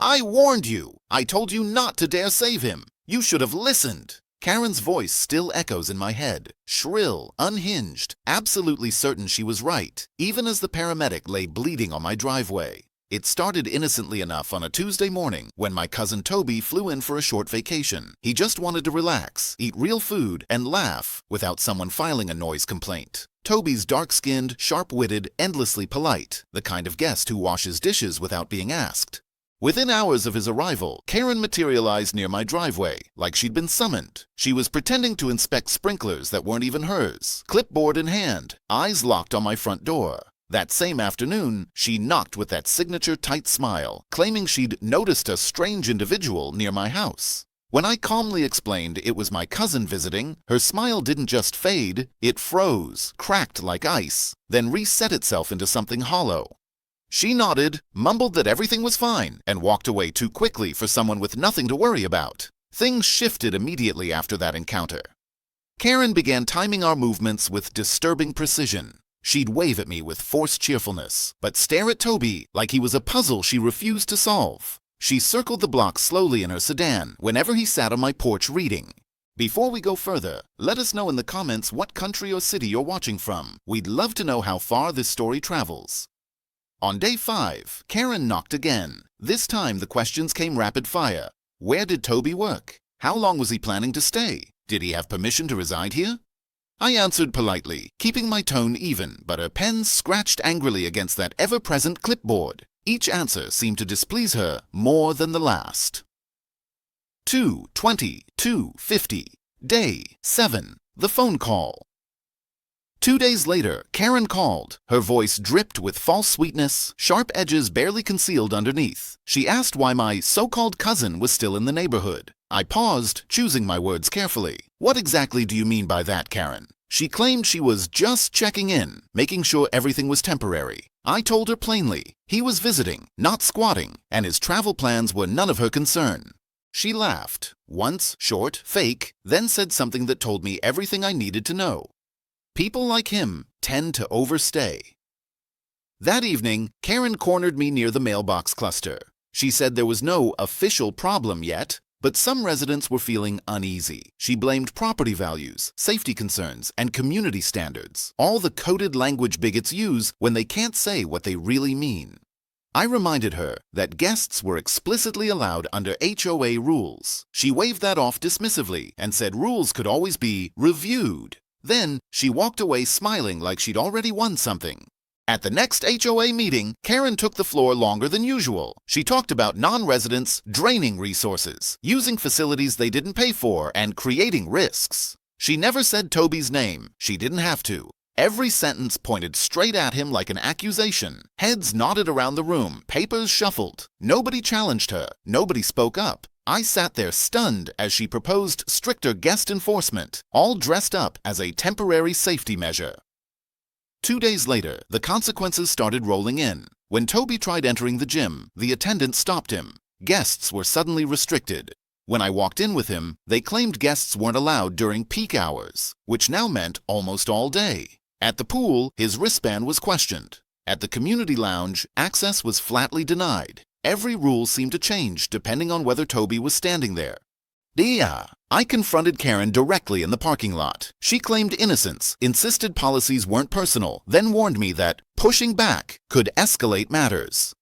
I warned you! I told you not to dare save him! You should have listened! Karen's voice still echoes in my head, shrill, unhinged, absolutely certain she was right, even as the paramedic lay bleeding on my driveway. It started innocently enough on a Tuesday morning when my cousin Toby flew in for a short vacation. He just wanted to relax, eat real food, and laugh without someone filing a noise complaint. Toby's dark-skinned, sharp-witted, endlessly polite, the kind of guest who washes dishes without being asked. Within hours of his arrival, Karen materialized near my driveway, like she'd been summoned. She was pretending to inspect sprinklers that weren't even hers, clipboard in hand, eyes locked on my front door. That same afternoon, she knocked with that signature tight smile, claiming she'd noticed a strange individual near my house. When I calmly explained it was my cousin visiting, her smile didn't just fade, it froze, cracked like ice, then reset itself into something hollow. She nodded, mumbled that everything was fine, and walked away too quickly for someone with nothing to worry about. Things shifted immediately after that encounter. Karen began timing our movements with disturbing precision. She'd wave at me with forced cheerfulness, but stare at Toby like he was a puzzle she refused to solve. She circled the block slowly in her sedan whenever he sat on my porch reading. Before we go further, let us know in the comments what country or city you're watching from. We'd love to know how far this story travels. On day 5, Karen knocked again. This time the questions came rapid fire. Where did Toby work? How long was he planning to stay? Did he have permission to reside here? I answered politely, keeping my tone even, but her pen scratched angrily against that ever-present clipboard. Each answer seemed to displease her more than the last. 2:20, 2:50. Day 7. The phone call. 2 days later, Karen called. Her voice dripped with false sweetness, sharp edges barely concealed underneath. She asked why my so-called cousin was still in the neighborhood. I paused, choosing my words carefully. What exactly do you mean by that, Karen? She claimed she was just checking in, making sure everything was temporary. I told her plainly, he was visiting, not squatting, and his travel plans were none of her concern. She laughed, once short, fake, then said something that told me everything I needed to know. People like him tend to overstay. That evening, Karen cornered me near the mailbox cluster. She said there was no official problem yet, but some residents were feeling uneasy. She blamed property values, safety concerns, and community standards, all the coded language bigots use when they can't say what they really mean. I reminded her that guests were explicitly allowed under HOA rules. She waved that off dismissively and said rules could always be reviewed. Then, she walked away smiling like she'd already won something. At the next HOA meeting, Karen took the floor longer than usual. She talked about non-residents draining resources, using facilities they didn't pay for, and creating risks. She never said Toby's name. She didn't have to. Every sentence pointed straight at him like an accusation. Heads nodded around the room, papers shuffled. Nobody challenged her. Nobody spoke up. I sat there stunned as she proposed stricter guest enforcement, all dressed up as a temporary safety measure. 2 days later, the consequences started rolling in. When Toby tried entering the gym, the attendant stopped him. Guests were suddenly restricted. When I walked in with him, they claimed guests weren't allowed during peak hours, which now meant almost all day. At the pool, his wristband was questioned. At the community lounge, access was flatly denied. Every rule seemed to change depending on whether Toby was standing there. I confronted Karen directly in the parking lot. She claimed innocence, insisted policies weren't personal, then warned me that pushing back could escalate matters.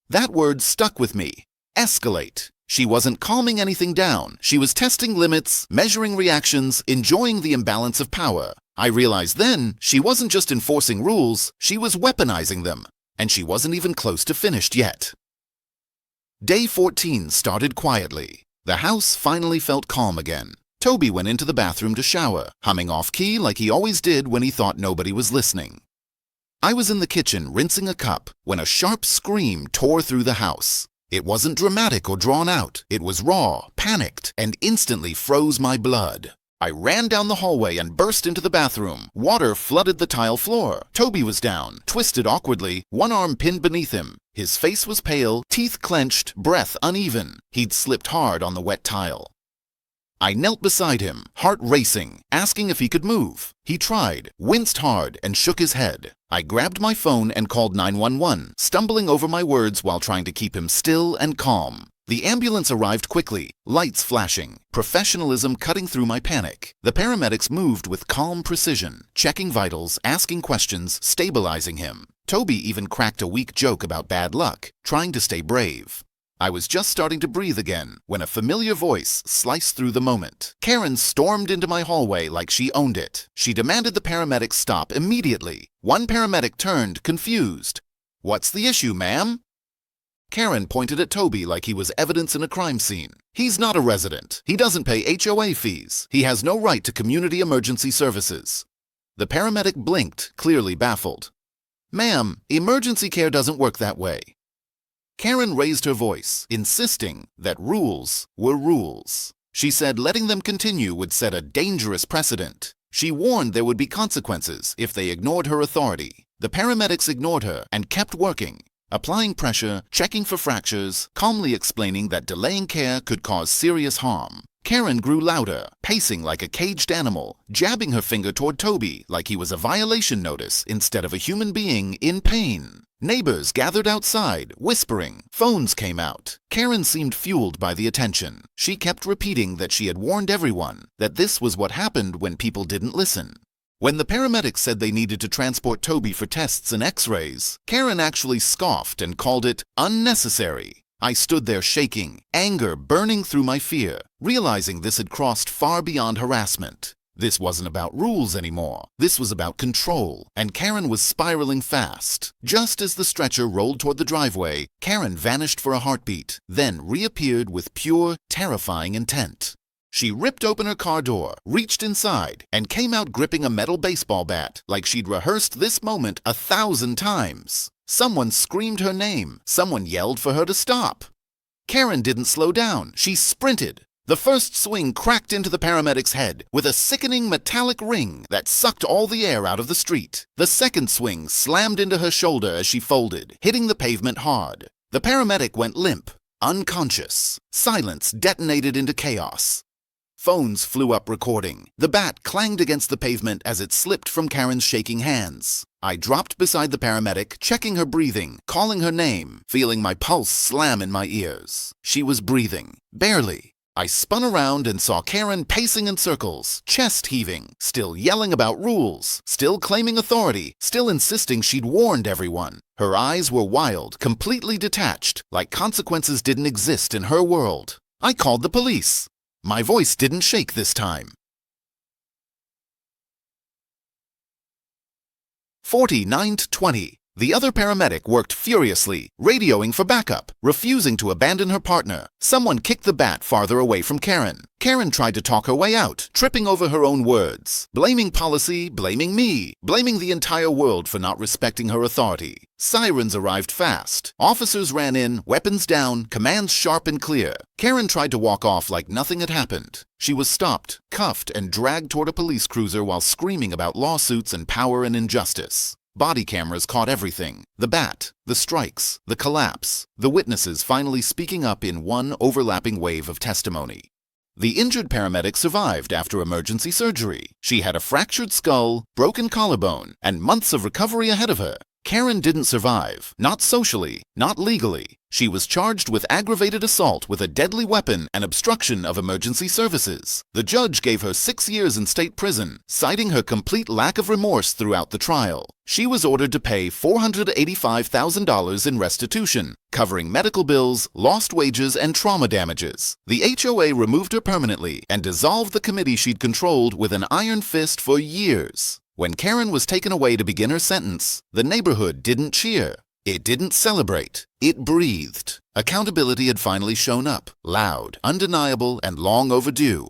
That word stuck with me. Escalate. She wasn't calming anything down. She was testing limits, measuring reactions, enjoying the imbalance of power. I realized then she wasn't just enforcing rules, she was weaponizing them. And she wasn't even close to finished yet. Day 14 started quietly. The house finally felt calm again. Toby went into the bathroom to shower, humming off-key like he always did when he thought nobody was listening. I was in the kitchen rinsing a cup when a sharp scream tore through the house. It wasn't dramatic or drawn out. It was raw, panicked, and instantly froze my blood. I ran down the hallway and burst into the bathroom. Water flooded the tile floor. Toby was down, twisted awkwardly, one arm pinned beneath him. His face was pale, teeth clenched, breath uneven. He'd slipped hard on the wet tile. I knelt beside him, heart racing, asking if he could move. He tried, winced hard, and shook his head. I grabbed my phone and called 911, stumbling over my words while trying to keep him still and calm. The ambulance arrived quickly, lights flashing, professionalism cutting through my panic. The paramedics moved with calm precision, checking vitals, asking questions, stabilizing him. Toby even cracked a weak joke about bad luck, trying to stay brave. I was just starting to breathe again when a familiar voice sliced through the moment. Karen stormed into my hallway like she owned it. She demanded the paramedics stop immediately. One paramedic turned, confused. "What's the issue, ma'am?" Karen pointed at Toby like he was evidence in a crime scene. "He's not a resident. He doesn't pay HOA fees. He has no right to community emergency services." The paramedic blinked, clearly baffled. "Ma'am, emergency care doesn't work that way." Karen raised her voice, insisting that rules were rules. She said letting them continue would set a dangerous precedent. She warned there would be consequences if they ignored her authority. The paramedics ignored her and kept working, applying pressure, checking for fractures, calmly explaining that delaying care could cause serious harm. Karen grew louder, pacing like a caged animal, jabbing her finger toward Toby like he was a violation notice instead of a human being in pain. Neighbors gathered outside, whispering. Phones came out. Karen seemed fueled by the attention. She kept repeating that she had warned everyone, that this was what happened when people didn't listen. When the paramedics said they needed to transport Toby for tests and x-rays, Karen actually scoffed and called it unnecessary. I stood there shaking, anger burning through my fear, realizing this had crossed far beyond harassment. This wasn't about rules anymore. This was about control, and Karen was spiraling fast. Just as the stretcher rolled toward the driveway, Karen vanished for a heartbeat, then reappeared with pure, terrifying intent. She ripped open her car door, reached inside, and came out gripping a metal baseball bat like she'd rehearsed this moment 1,000 times. Someone screamed her name. Someone yelled for her to stop. Karen didn't slow down. She sprinted. The first swing cracked into the paramedic's head with a sickening metallic ring that sucked all the air out of the street. The second swing slammed into her shoulder as she folded, hitting the pavement hard. The paramedic went limp, unconscious. Silence detonated into chaos. Phones flew up recording. The bat clanged against the pavement as it slipped from Karen's shaking hands. I dropped beside the paramedic, checking her breathing, calling her name, feeling my pulse slam in my ears. She was breathing, barely. I spun around and saw Karen pacing in circles, chest heaving, still yelling about rules, still claiming authority, still insisting she'd warned everyone. Her eyes were wild, completely detached, like consequences didn't exist in her world. I called the police. My voice didn't shake this time. 49-20. The other paramedic worked furiously, radioing for backup, refusing to abandon her partner. Someone kicked the bat farther away from Karen. Karen tried to talk her way out, tripping over her own words, blaming policy, blaming me, blaming the entire world for not respecting her authority. Sirens arrived fast. Officers ran in, weapons down, commands sharp and clear. Karen tried to walk off like nothing had happened. She was stopped, cuffed, and dragged toward a police cruiser while screaming about lawsuits and power and injustice. Body cameras caught everything. The bat, the strikes, the collapse, the witnesses finally speaking up in one overlapping wave of testimony. The injured paramedic survived after emergency surgery. She had a fractured skull, broken collarbone, and months of recovery ahead of her. Karen didn't survive, not socially, not legally. She was charged with aggravated assault with a deadly weapon and obstruction of emergency services. The judge gave her 6 years in state prison, citing her complete lack of remorse throughout the trial. She was ordered to pay $485,000 in restitution, covering medical bills, lost wages, and trauma damages. The HOA removed her permanently and dissolved the committee she'd controlled with an iron fist for years. When Karen was taken away to begin her sentence, the neighborhood didn't cheer. It didn't celebrate. It breathed. Accountability had finally shown up, loud, undeniable, and long overdue.